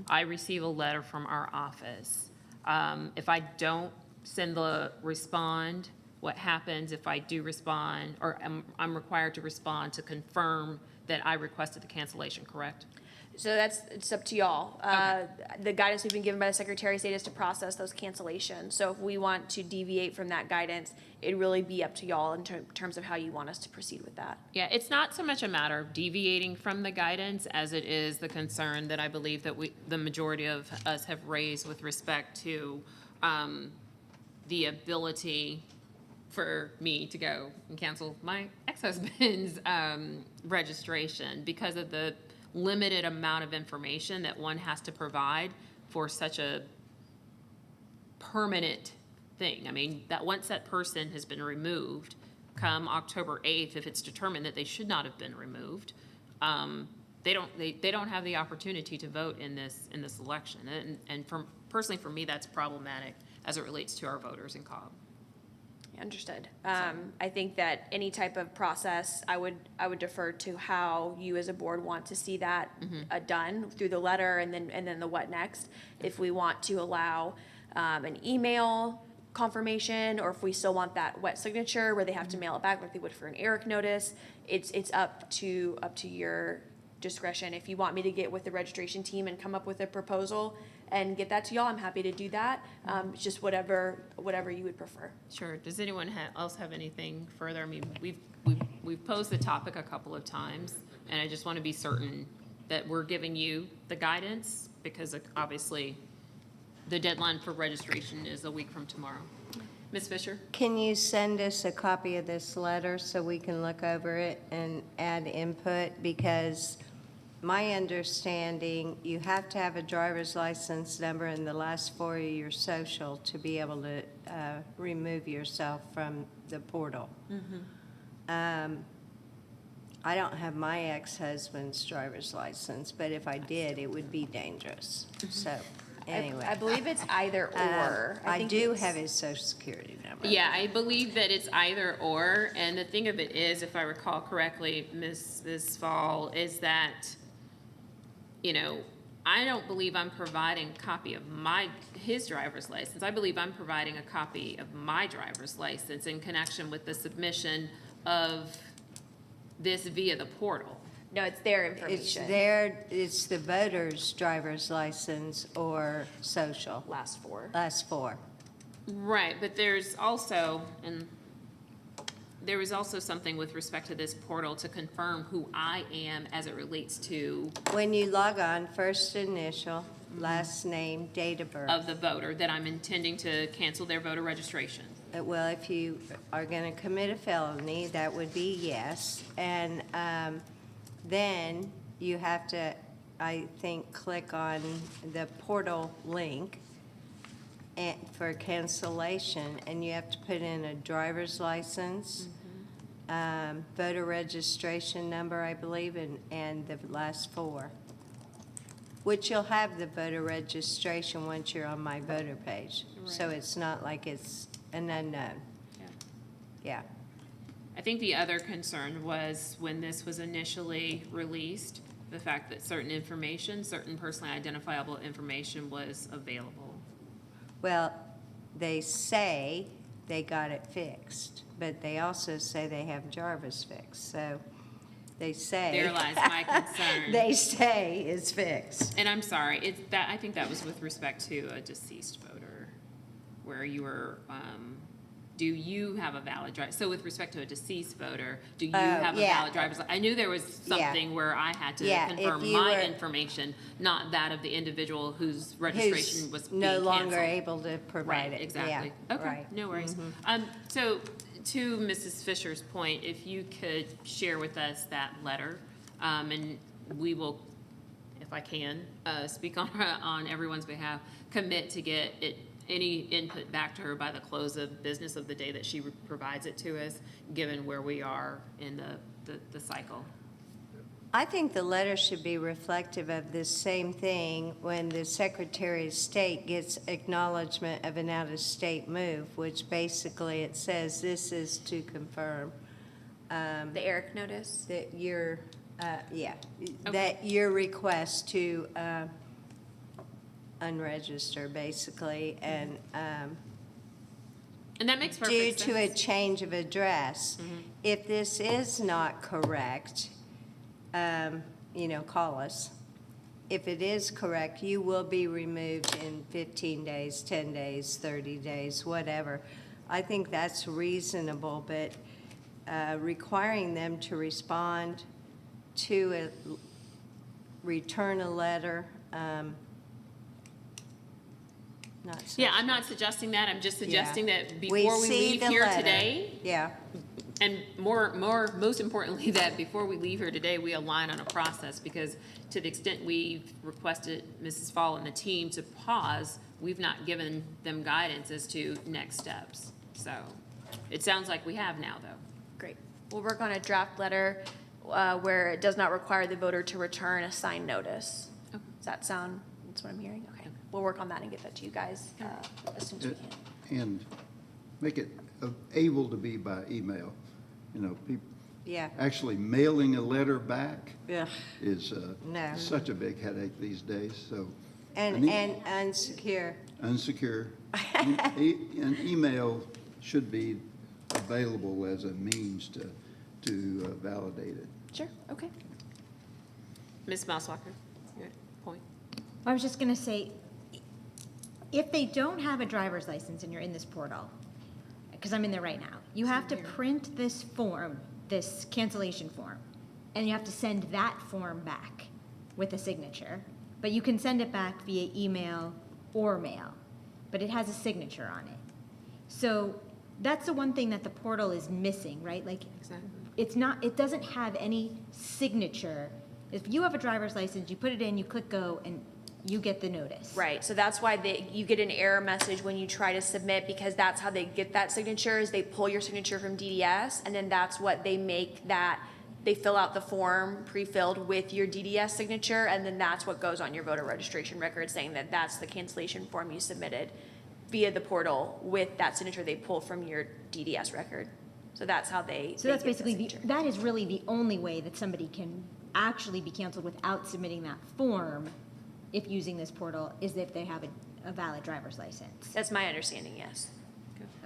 I receive a letter from our office. If I don't respond, what happens if I do respond, or I'm required to respond to confirm that I requested the cancellation, correct? So it's up to y'all. The guidance we've been given by the Secretary of State is to process those cancellations. So if we want to deviate from that guidance, it'd really be up to y'all in terms of how you want us to proceed with that. Yeah, it's not so much a matter of deviating from the guidance as it is the concern that I believe that the majority of us have raised with respect to the ability for me to go and cancel my ex-husband's registration because of the limited amount of information that one has to provide for such a permanent thing. I mean, that once that person has been removed, come October 8th, if it's determined that they should not have been removed, they don't have the opportunity to vote in this election. And personally for me, that's problematic as it relates to our voters in Cobb. Understood. I think that any type of process, I would defer to how you as a board want to see that done through the letter and then the what next. If we want to allow an email confirmation, or if we still want that wet signature where they have to mail it back like they would for an ERIC notice, it's up to your discretion. If you want me to get with the registration team and come up with a proposal and get that to y'all, I'm happy to do that. Just whatever you would prefer. Sure. Does anyone else have anything further? I mean, we've posed the topic a couple of times, and I just want to be certain that we're giving you the guidance because obviously the deadline for registration is a week from tomorrow. Ms. Fisher? Can you send us a copy of this letter so we can look over it and add input? Because my understanding, you have to have a driver's license number and the last four of your social to be able to remove yourself from the portal. I don't have my ex-husband's driver's license, but if I did, it would be dangerous. So, anyway. I believe it's either or. I think do it's- have his social security number. Yeah, I believe that it's either or, and the thing of it is, if I recall correctly, Ms. Fall, is that, you know, I don't believe I'm providing a copy of his driver's license. I believe I'm providing a copy of my driver's license in connection with the submission of this via the portal. No, it's their It's information. it's the voter's driver's license or social, Last four. last four. Right, but there's also, and there is also something with respect to this portal to confirm who I am as it relates to When you log on, first initial, last name, date of birth. of the voter that I'm intending to cancel their voter registration. Well, if you are going to commit a felony, that would be yes. And then you have to, I think, click on the portal link for cancellation, and you have to put in a driver's license voter registration number, I believe, and the last four. Which you'll have the voter registration once you're on my voter page. So Right. it's not like it's an unknown. Yeah. Yeah. I think the other concern was when this was initially released, the fact that certain information, certain personally identifiable information was available. Well, they say they got it fixed, but they also say they have Jarvis fixed, so they say. There lies my concern. They say it's fixed. And I'm sorry, I think that was with respect to a deceased voter, where you were, do you have a valid so with respect to a deceased voter, do you have a yeah. valid driver's I knew there was something where I had to Yeah, if confirm you my were- information, not that of the individual whose registration was Who's being no longer canceled. able to provide Right, it. exactly. Yeah, Okay, right. no worries. So to Mrs. Fisher's point, if you could share with us that letter, and we will, if I can, speak on everyone's behalf, commit to get any input back to her by the close of business of the day that she provides it to us, given where we are in the cycle. I think the letter should be reflective of this same thing when the Secretary of State gets acknowledgement of an out-of-state move, which basically it says this is to confirm The Eric notice? that your, that your request to unregister, basically, and And that makes due perfect to a sense. change of address. If this is not correct, call us. If it is correct, you will be removed in 15 days, 10 days, 30 days, whatever. I think that's reasonable, but requiring them to respond to return a letter, not so. Yeah, I'm not suggesting that, I'm just suggesting that We before we see leave the here letter. today, Yeah, and most importantly, that before we leave here today, we align on a process, because to the extent we've requested Mrs. Fall and the team to pause, we've not given them guidance as to next steps. So it sounds like we have now, though. Great. We'll work on a draft letter where it does not require the voter to return a signed notice. Okay. Does that sound, that's what I'm hearing? Okay. We'll work on that and get that to you guys as soon as we can. And make it able to be by email. yeah, Actually mailing a letter back yeah. is No. such a big headache these days, so. And unsecure. Unsecure. An email should be available as a means to validate it. Sure, okay. Ms. Mousewalker, your point? I was just gonna say, if they don't have a driver's license and you're in this portal, because I'm in there right now, you have to print this form, this cancellation form, and you have to send that form back with a signature. But you can send it back via email or mail, but it has a signature on it. So that's the one thing that the portal is missing, right? Like, Exactly. it doesn't have any signature. If you have a driver's license, you put it in, you click go, and you get the notice. Right, so that's why you get an error message when you try to submit, because that's how they get that signature, is they pull your signature from DDS, and then that's what they make that, they fill out the form pre-filled with your DDS signature, and then that's what goes on your voter registration record, saying that that's the cancellation form you submitted via the portal with that signature they pull from your DDS record. So that's how they. So that's they get the basically, signature. that is really the only way that somebody can actually be canceled without submitting that form, if using this portal, is if they have a valid driver's license. That's my understanding, yes.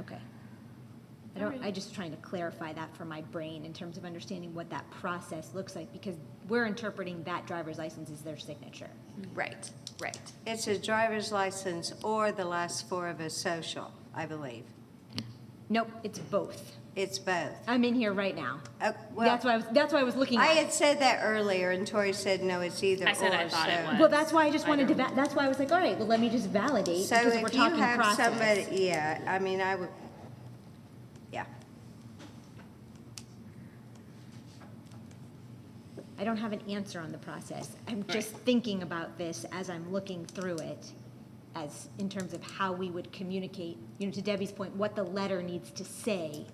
Okay. I just trying to clarify that for my brain in terms of understanding what that process looks like, because we're interpreting that driver's license as their signature. Right, right. It's a driver's license or the last four of a social, I believe. Nope, it's both. It's both. I'm in here right now. Well, That's why I was looking I at had it. said that earlier, and Tori said, no, it's either or. I said I thought it so- was. Well, that's why I just I wanted to, don't- that's why I was like, all right, well, let me just validate, So because we're if you talking have process. somebody, yeah, I mean, I would, yeah. I don't have an answer on the process. I'm just thinking about this as I'm looking through it, as in terms of how we would communicate, to Debbie's point, what the letter needs to say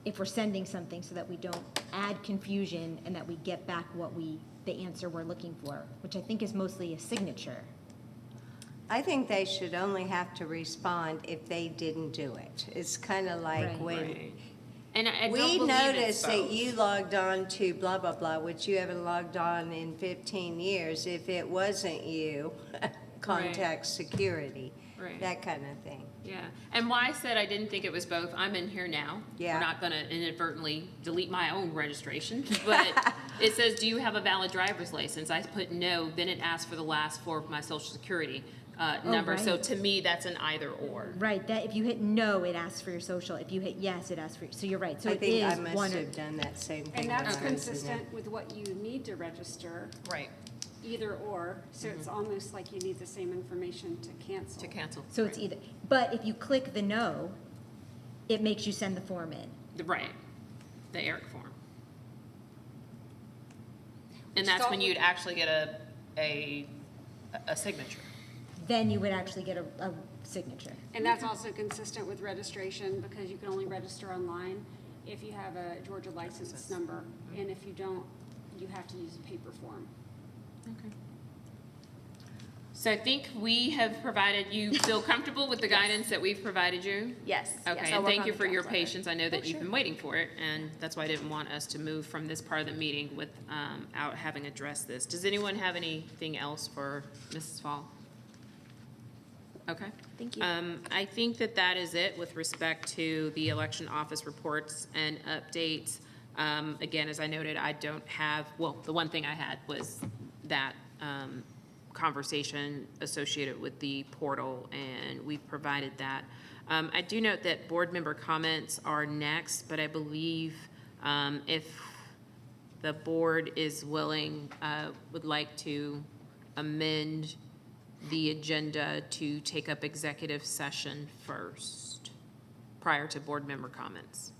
if we're sending something so that we don't add confusion and that we get back the answer we're looking for, which I think is mostly a signature. I think they should only have to respond if they didn't do it. It's kind of like Right. when Right. And I don't we believe it's noticed that both. you logged on to blah, blah, blah, which you haven't logged on in 15 years. If it wasn't you, contact security, Right. that kind of thing. Yeah, and why I said I didn't think it was both, I'm in here now. Yeah. We're not gonna inadvertently delete my own registration, but it says, do you have a valid driver's license? I put no, then it asks for the last four of my social security number. So right. to me, that's an either or. Right, that if you hit no, it asks for your social. If you hit yes, it asks for, so you're right. So I it think I is must one or, have done that same thing. And when that's I was in consistent with what you need to register, Right. either or, so it's almost like you need the same information to cancel. To cancel. so it's either, but if you click the no, it makes you send the form in. Right, the ERIC form. And Which that's is when all- you'd actually get a signature. Then you would actually get a signature. And that's also consistent with registration, because you can only register online if you have a Georgia license number, and if you don't, you have to use a paper form. Okay. So I think we have provided, you feel comfortable with the guidance that we've provided you? Yes. yes, Okay, I'll and work thank on you the for your draft letter. patience. I know that you've been waiting for it, and that's why I didn't want us to move from this part of the meeting without having addressed this. Does anyone have anything else for Mrs. Fall? Okay. Thank you. I think that that is it with respect to the election office reports and updates. Again, as I noted, I don't have, well, the one thing I had was that conversation associated with the portal, and we've provided that. I do note that board member comments are next, but I believe if the board is willing, would like to amend the agenda to take up executive session first, prior to board member comments.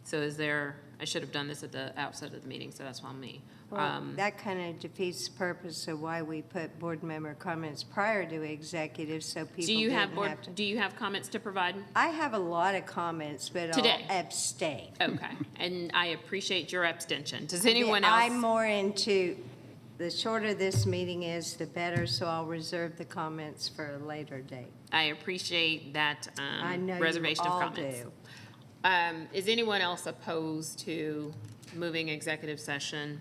So is there, I should have done this at the outset of the meeting, so that's on me. Well, that kind of defeats the purpose of why we put board member comments prior to executive, so people Do you have didn't board, have to. do you have comments to provide? I have a lot of comments, but Today. I'll abstain. Okay, and I appreciate your abstention. Does anyone else? I'm more into, the shorter this meeting is, the better, so I'll reserve the comments for a later date. I appreciate that I know you reservation of all comments. do. Is anyone else opposed to moving executive session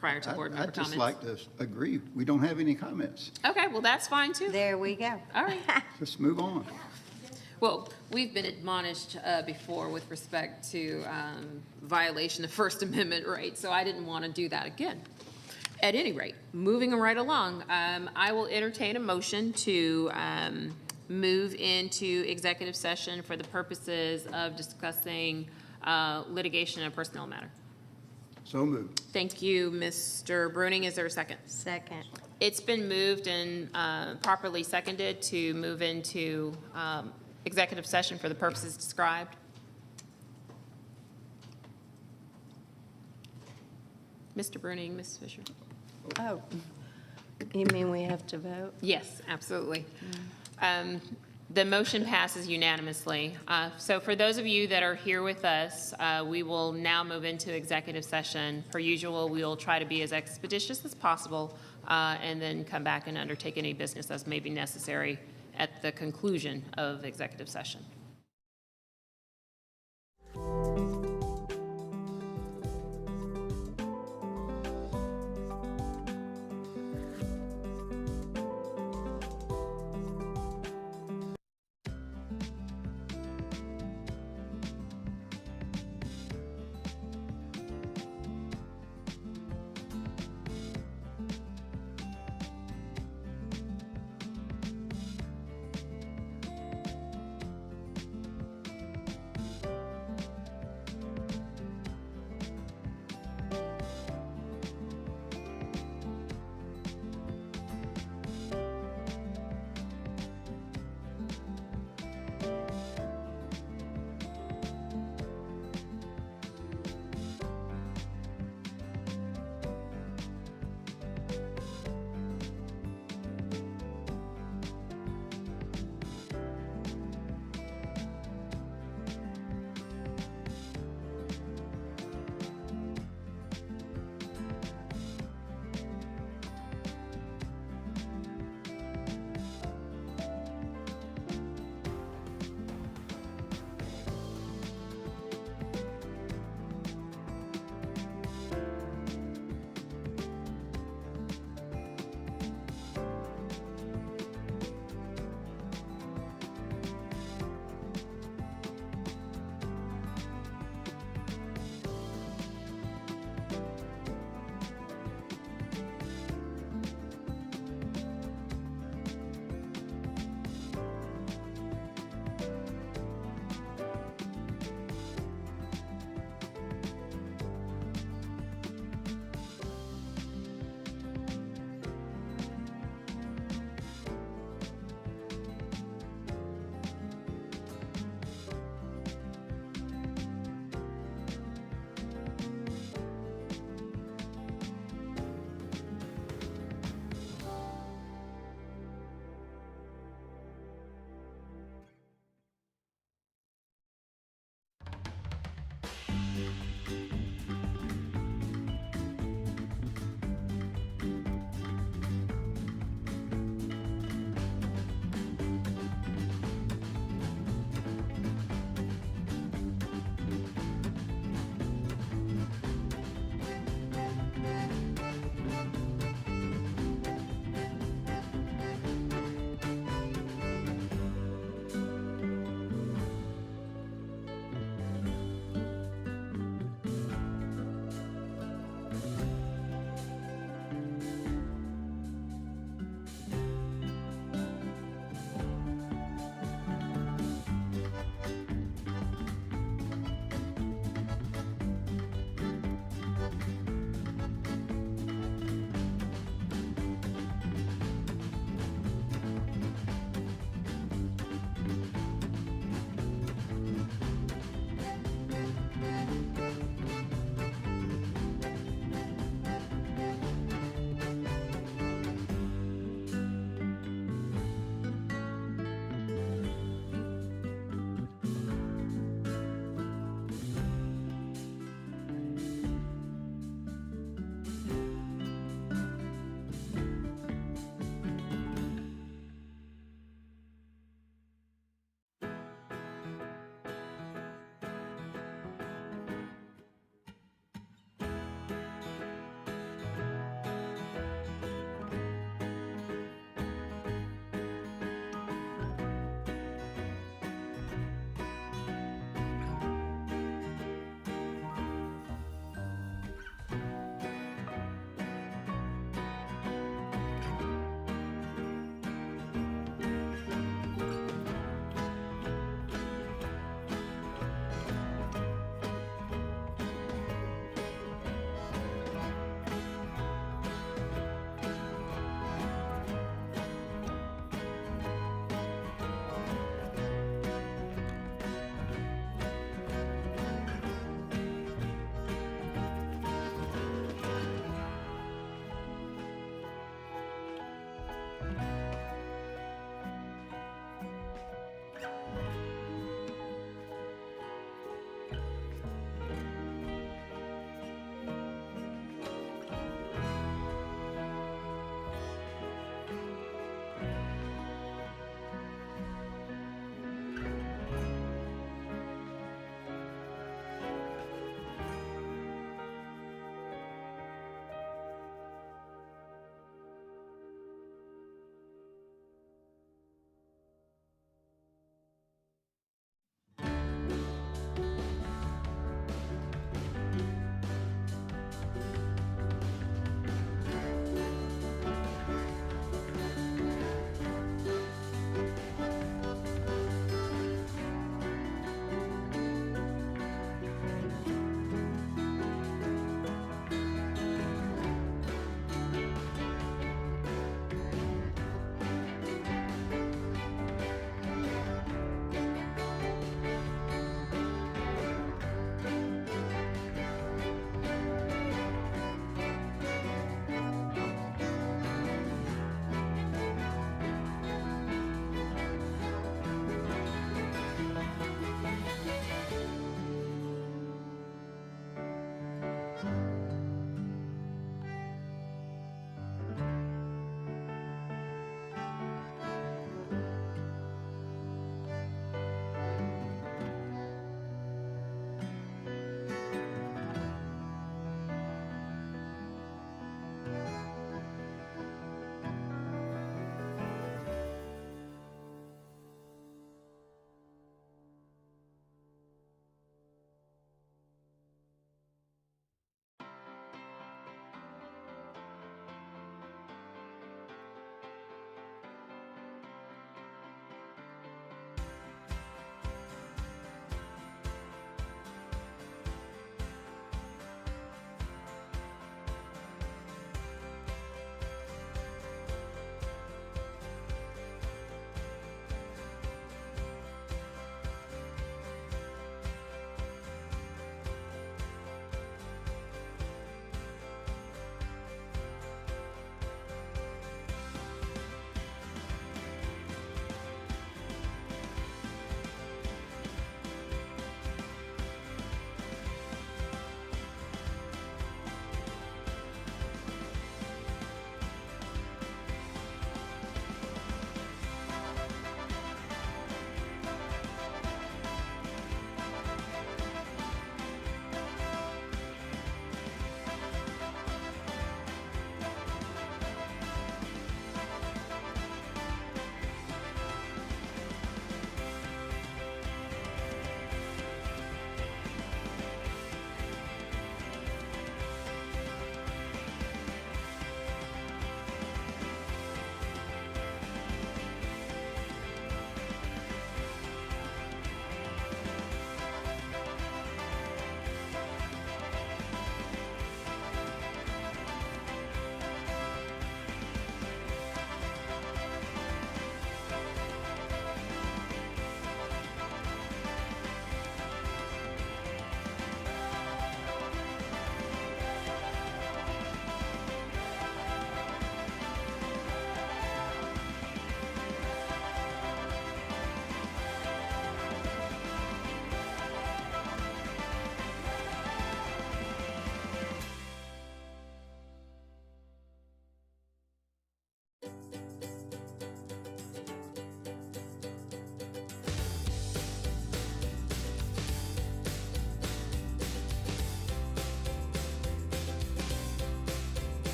prior to board member I'd just comments? like to agree, we don't have any comments. Okay, well, that's fine too. There we go. All right. Let's move on. Well, we've been admonished before with respect to violation of First Amendment rights, so I didn't want to do that again. At any rate, moving right along, I will entertain a motion to move into executive session for the purposes of discussing litigation and personnel matter. So moved. Thank you, Mr. Bruning. Is there a second? Second. It's been moved and properly seconded to move into executive session for the purposes described. Mr. Bruning, Ms. Fisher? Oh, you mean we have to vote? Yes, absolutely. The motion passes unanimously. So for those of you that are here with us, we will now move into executive session. Per usual, we will try to be as expeditious as possible and then come back and undertake any business as may be necessary at the conclusion of executive session.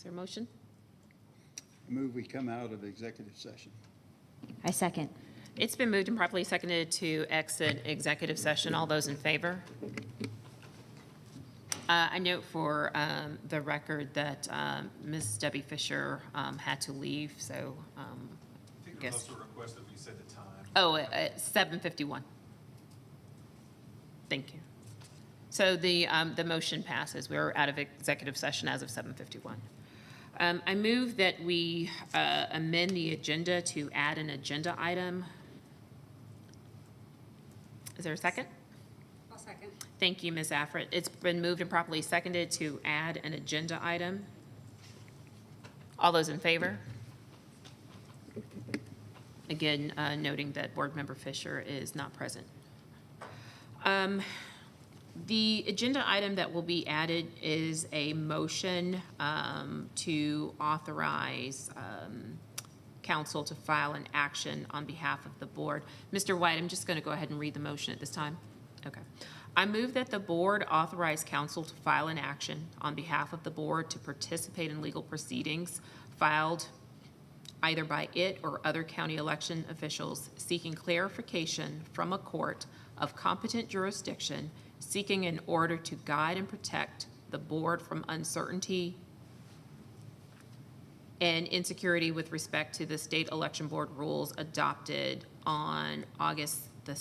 there a motion? Move we come out of executive session. I second. It's been moved and properly seconded to exit executive session. All those in favor? I note for the record that Ms. Debbie Fisher had to leave, so I think there was also a request that we set the time. oh, at 7:51. Thank you. So the motion passes. We're out of executive session as of 7:51. I move that we amend the agenda to add an agenda item. Is there a second? I'll second. Thank you, Ms. Affred. It's been moved and properly seconded to add an agenda item. All those in favor? Again, noting that Board Member Fisher is not present. The agenda item that will be added is a motion to authorize council to file an action on behalf of the board. Mr. White, I'm just going to go ahead and read the motion at this time. Okay. I move that the board authorize council to file an action on behalf of the board to participate in legal proceedings filed either by it or other county election officials seeking clarification from a court of competent jurisdiction, seeking an order to guide and protect the board from uncertainty and insecurity with respect to the state election board rules adopted on August the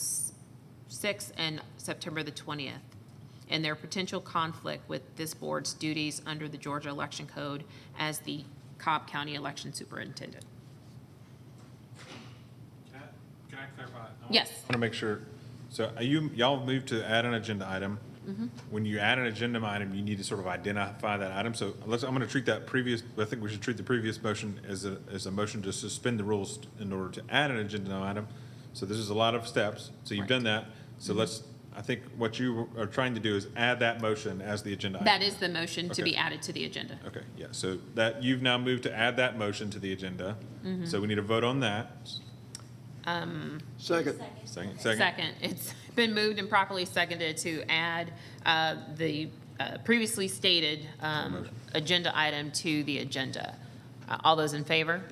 6th and September the 20th, and their potential conflict with this board's duties under the Georgia Election Code as the Cobb County Election Superintendent. Can I clarify? Yes. I want to make sure, so y'all moved to add an agenda item. When you add an agenda item, you need to sort of identify that item. So I'm going to treat that I think we should treat the previous motion as a motion to suspend the rules in order to add an agenda item. So this is a lot of steps. So you've done that. So I think what you are trying to do is add that motion as the agenda item. That is the motion to Okay. be added to the agenda. Okay, yeah, so that, you've now moved to add that motion to the agenda. So we need to vote on that. Second. Second. Second, it's been moved and properly seconded to add the previously stated agenda item to the agenda. All those in favor?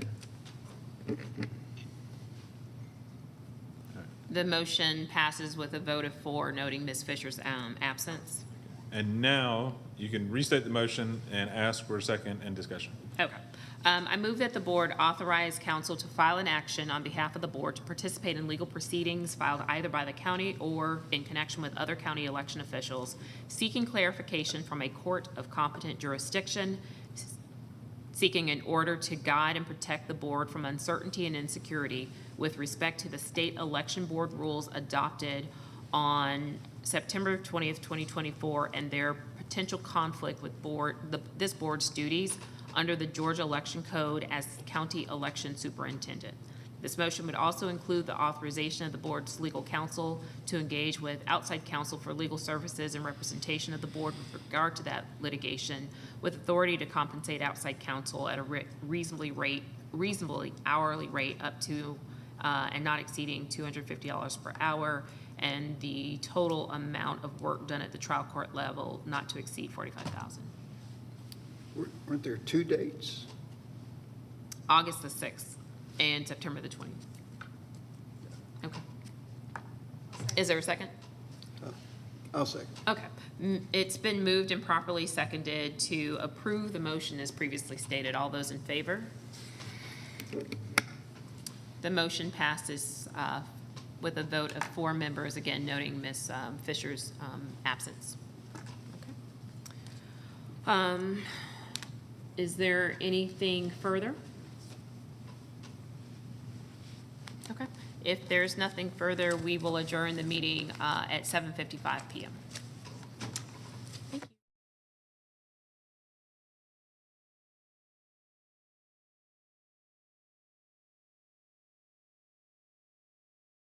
The motion passes with a vote of 4, noting Ms. Fisher's absence. And now you can restate the motion and ask for a second and discussion. Okay. I move that the board authorize council to file an action on behalf of the board to participate in legal proceedings filed either by the county or in connection with other county election officials seeking clarification from a court of competent jurisdiction, seeking an order to guide and protect the board from uncertainty and insecurity with respect to the state election board rules adopted on September 20th, 2024, and their potential conflict with this board's duties under the Georgia Election Code as county election superintendent. This motion would also include the authorization of the board's legal counsel to engage with outside counsel for legal services and representation of the board with regard to that litigation, with authority to compensate outside counsel at a reasonably hourly rate up to and not exceeding $250 per hour, and the total amount of work done at the trial court level not to exceed $45,000. Weren't there 2 dates? August the 6th and September the 20th. Okay. Is there a second? I'll second. Okay. It's been moved and properly seconded to approve the motion as previously stated. All those in favor? The motion passes with a vote of 4 members, again noting Ms. Fisher's absence. Okay. Is there anything further? Okay. If there's nothing further, we will adjourn the meeting at 7:55 p.m.